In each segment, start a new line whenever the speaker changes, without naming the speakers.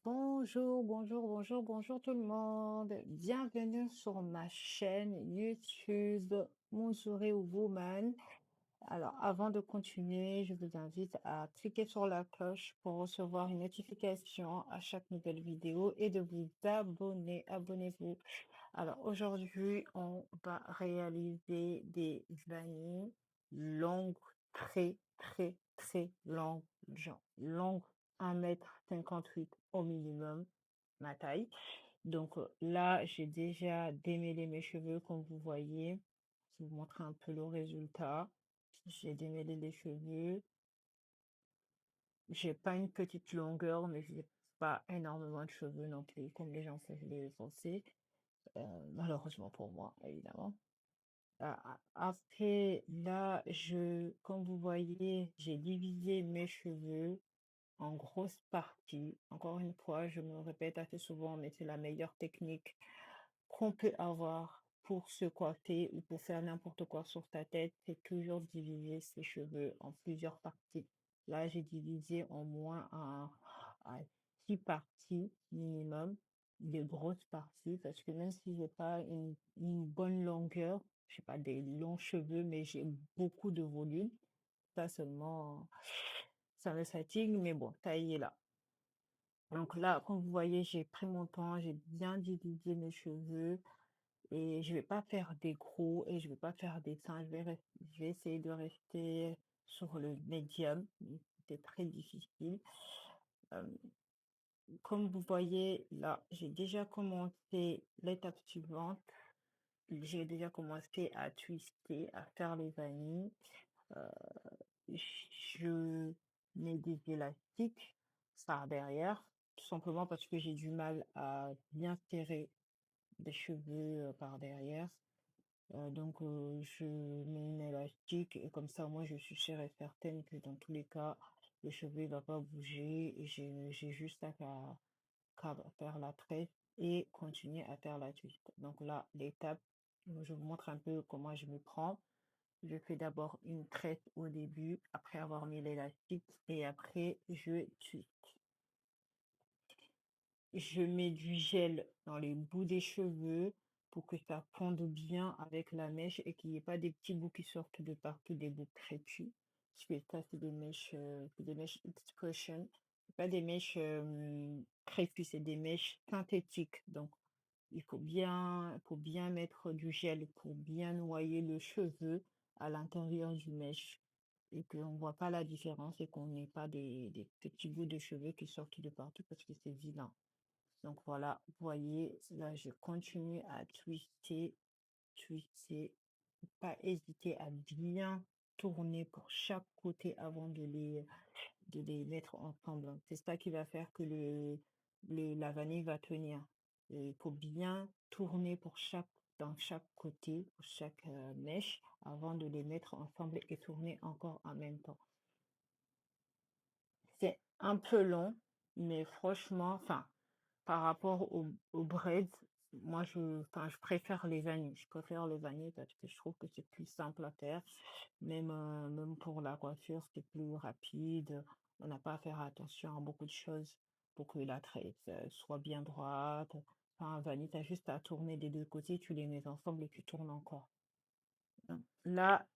Bonjour tout le monde. Bienvenue sur ma chaîne YouTube Monsouri Woman. Alors, avant de continuer, je vous invite à cliquer sur la cloche pour recevoir une notification à chaque nouvelle vidéo et de vous abonner. Abonnez-vous. Alors, aujourd'hui, on va réaliser des vanilles longues, très longues, genre longues 1,58 m au minimum, ma taille. Donc là, j'ai déjà démêlé mes cheveux, comme vous voyez. Je vous montre un peu le résultat. J'ai démêlé les cheveux. J'ai pas une petite longueur, mais j'ai pas énormément de cheveux non plus, comme les gens peuvent les penser. Malheureusement pour moi, évidemment. Après, là, comme vous voyez, j'ai divisé mes cheveux en grosses parties. Encore une fois, je me répète assez souvent, mais c'est la meilleure technique qu'on peut avoir pour se coiffer ou pour faire n'importe quoi sur ta tête, c'est toujours diviser ses cheveux en plusieurs parties. Là, j'ai divisé en moins à 6 parties minimum, des grosses parties, parce que même si j'ai pas une bonne longueur, j'ai pas des longs cheveux, mais j'ai beaucoup de volume, ça seulement, ça me fatigue, mais bon, ça y est là. Donc là, comme vous voyez, j'ai pris mon temps, j'ai bien divisé mes cheveux. Et je vais pas faire des gros et je vais pas faire des seins. Je vais essayer de rester sur le médium. C'est très difficile. Euh, Comme vous voyez, là, j'ai déjà commencé l'étape suivante. J'ai déjà commencé à twister, à faire les vanilles. Euh, je mets des élastiques par derrière, tout simplement parce que j'ai du mal à bien serrer des cheveux par derrière. Je mets une élastique et comme ça, moi, je suis sûre et certaine que dans tous les cas, le cheveu ne va pas bouger et j'ai juste qu'à faire la tresse et continuer à faire la twist. Donc là, l'étape, je vous montre un peu comment je me prends. Je fais d'abord une tresse au début, après avoir mis l'élastique et après, je twist. Je mets du gel dans les bouts des cheveux pour que ça fonde bien avec la mèche et qu'il n'y ait pas des petits bouts qui sortent de partout, des bouts crépus. Parce que ça, c'est des mèches expression. C'est pas des mèches crépus, c'est des mèches synthétiques. Donc, faut bien mettre du gel pour bien noyer le cheveu à l'intérieur du mèche et qu'on ne voit pas la différence et qu'on n'ait pas des petits bouts de cheveux qui sortent de partout parce que c'est vilain. Donc voilà, vous voyez, là, je continue à twister. Pas hésiter à bien tourner pour chaque côté avant de les mettre ensemble. C'est ça qui va faire que la vanille va tenir. Il faut bien tourner dans chaque côté, pour chaque mèche, avant de les mettre ensemble et tourner encore en même temps. C'est un peu long, mais franchement, enfin, par rapport au bread, je préfère les vanilles. Je préfère les vanilles parce que je trouve que c'est plus simple à faire. Même pour la coiffure, c'est plus rapide. On n'a pas à faire attention à beaucoup de choses pour que la tresse soit bien droite. Enfin, vanille, tu as juste à tourner des deux côtés, tu les mets ensemble et tu tournes encore. Là,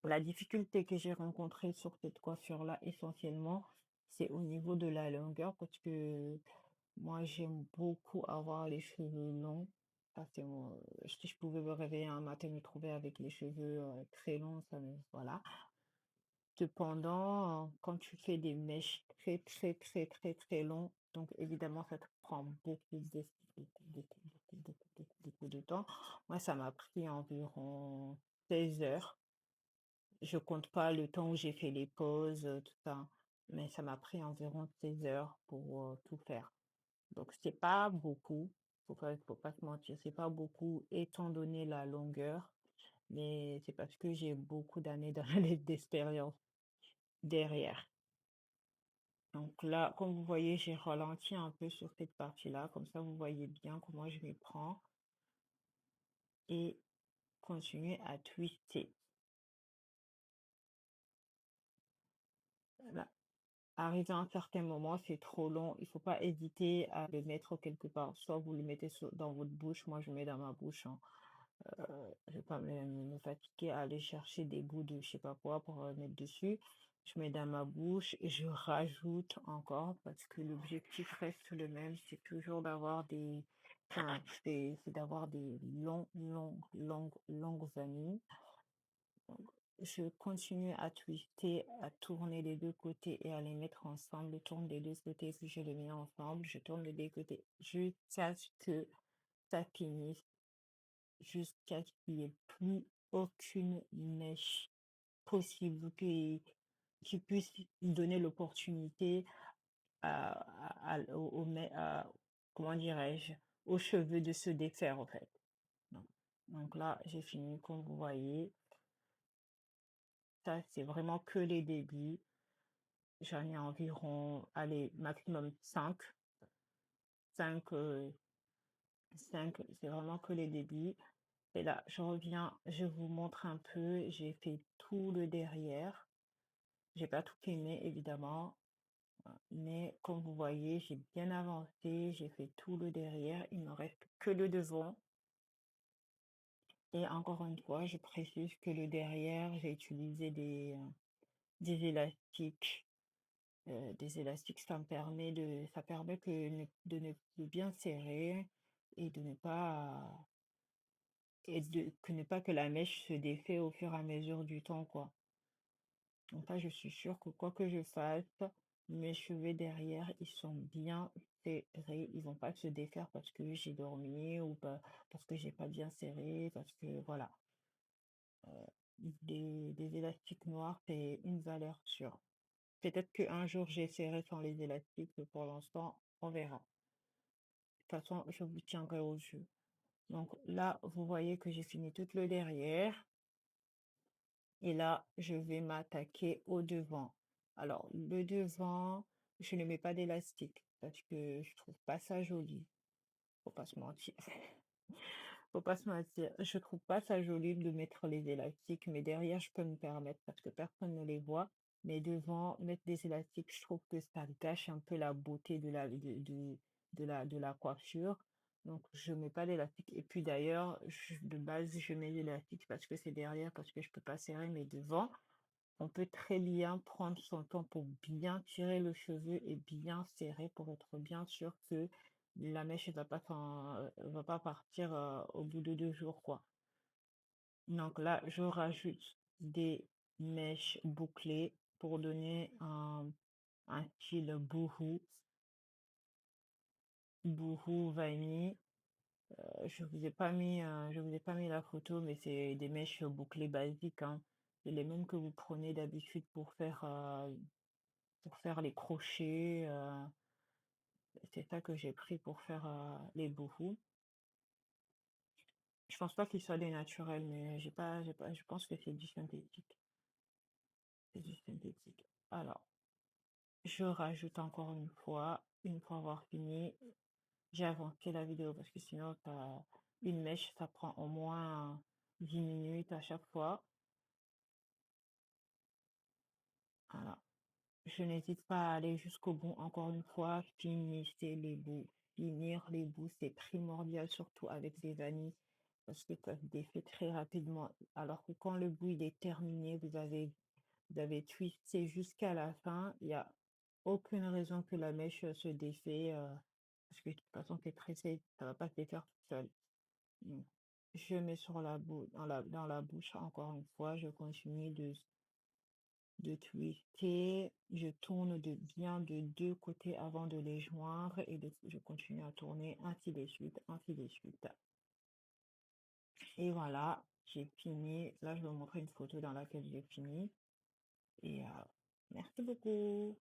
la difficulté que j'ai rencontrée sur cette coiffure-là, essentiellement, c'est au niveau de la longueur parce que moi, j'aime beaucoup avoir les cheveux longs. Ça, si je pouvais me réveiller un matin et me trouver avec les cheveux très longs, voilà. Cependant, quand tu fais des mèches très longs, donc évidemment, ça te prend beaucoup de temps. Moi, ça m'a pris environ 16 heures. Je compte pas le temps où j'ai fait les pauses, tout ça, mais ça m'a pris environ 16 heures pour tout faire. Donc, c'est pas beaucoup, faut pas se mentir, c'est pas beaucoup étant donné la longueur, mais c'est parce que j'ai beaucoup d'années d'expérience derrière. Donc là, comme vous voyez, j'ai ralenti un peu sur cette partie-là, comme ça vous voyez bien comment je m'y prends et continuer à twister. Voilà. arrivé à un certain moment, c'est trop long. Il faut pas hésiter à le mettre quelque part. Soit vous le mettez dans votre bouche. Moi, je le mets dans ma bouche, hein. Je vais pas me fatiguer à aller chercher des bouts de je sais pas quoi pour mettre dessus. Je mets dans ma bouche et je rajoute encore parce que l'objectif reste le même. C'est toujours d'avoir enfin, c'est d'avoir des longues années. Donc, je continue à twister, à tourner les deux côtés et à les mettre ensemble. Je tourne les deux côtés, puis je les mets ensemble. Je tourne les deux côtés jusqu'à ce que ça finisse, jusqu'à ce qu'il n'y ait plus aucune mèche possible qui puisse donner l'opportunité comment dirais-je, aux cheveux de se défaire, en fait. Donc, donc là, j'ai fini, comme vous voyez. Ça, c'est vraiment que les débuts. J'en ai environ, allez, maximum 5. 5, 5, c'est vraiment que les débuts. Et là, je reviens, je vous montre un peu. J'ai fait tout le derrière. J'ai pas tout aimé, évidemment. Mais comme vous voyez, j'ai bien avancé. J'ai fait tout le derrière. Il me reste que le devant. Et encore une fois, je précise que le derrière, j'ai utilisé des élastiques. Des élastiques, ça permet de bien serrer et de ne pas, que ne pas que la mèche se défait au fur et à mesure du temps, quoi. Donc là, je suis sûre que quoi que je fasse, mes cheveux derrière, ils sont bien serrés. Ils vont pas se défaire parce que j'ai dormi ou pas, parce que j'ai pas bien serré, parce que voilà. Des élastiques noirs, c'est une valeur sûre. Peut-être qu'un jour j'essaierai sans les élastiques, mais pour l'instant, on verra. De toute façon, je vous tiendrai au jeu. Donc là, vous voyez que j'ai fini tout le derrière. Et là, je vais m'attaquer au devant. Alors, le devant, je ne mets pas d'élastique parce que je trouve pas ça joli. Faut pas se mentir. Faut pas se mentir. Je trouve pas ça joli de mettre les élastiques, mais derrière, je peux me permettre parce que personne ne les voit. Mais devant, mettre des élastiques, je trouve que ça gâche un peu la beauté de la coiffure. Donc, je mets pas d'élastique. Et puis d'ailleurs, de base, je mets l'élastique parce que c'est derrière, parce que je peux pas serrer, mais devant, on peut très bien prendre son temps pour bien tirer le cheveu et bien serrer pour être bien sûr que la mèche va pas partir au bout de 2 jours, quoi. Donc là, je rajoute des mèches bouclées pour donner un style bourrou vanille. Je vous ai pas mis la photo, mais c'est des mèches bouclées basiques, hein. C'est les mêmes que vous prenez d'habitude pour faire les crochets. C'est ça que j'ai pris pour faire les bourreaux. Je pense pas qu'ils soient des naturels, mais je pense que c'est du synthétique. C'est du synthétique. Alors, je rajoute encore une fois avoir fini. J'ai avancé la vidéo parce que sinon, une mèche, ça prend au moins 10 minutes à chaque fois. Voilà. Je n'hésite pas à aller jusqu'au bout. Encore une fois, finissez les bouts. Finir les bouts, c'est primordial, surtout avec des vanilles, parce que ça se défait très rapidement. Alors que quand le bout il est terminé, vous avez twisté jusqu'à la fin, il n'y a aucune raison que la mèche se défait, parce que de toute façon, c'est pressé, ça va pas se défaire tout seul. Mm. Je mets sur dans la bouche encore une fois, je continue de twister. Je tourne bien de deux côtés avant de les joindre et je continue à tourner ainsi de suite, ainsi de suite. Et voilà, j'ai fini. Là, je vais vous montrer une photo dans laquelle j'ai fini. Et merci beaucoup.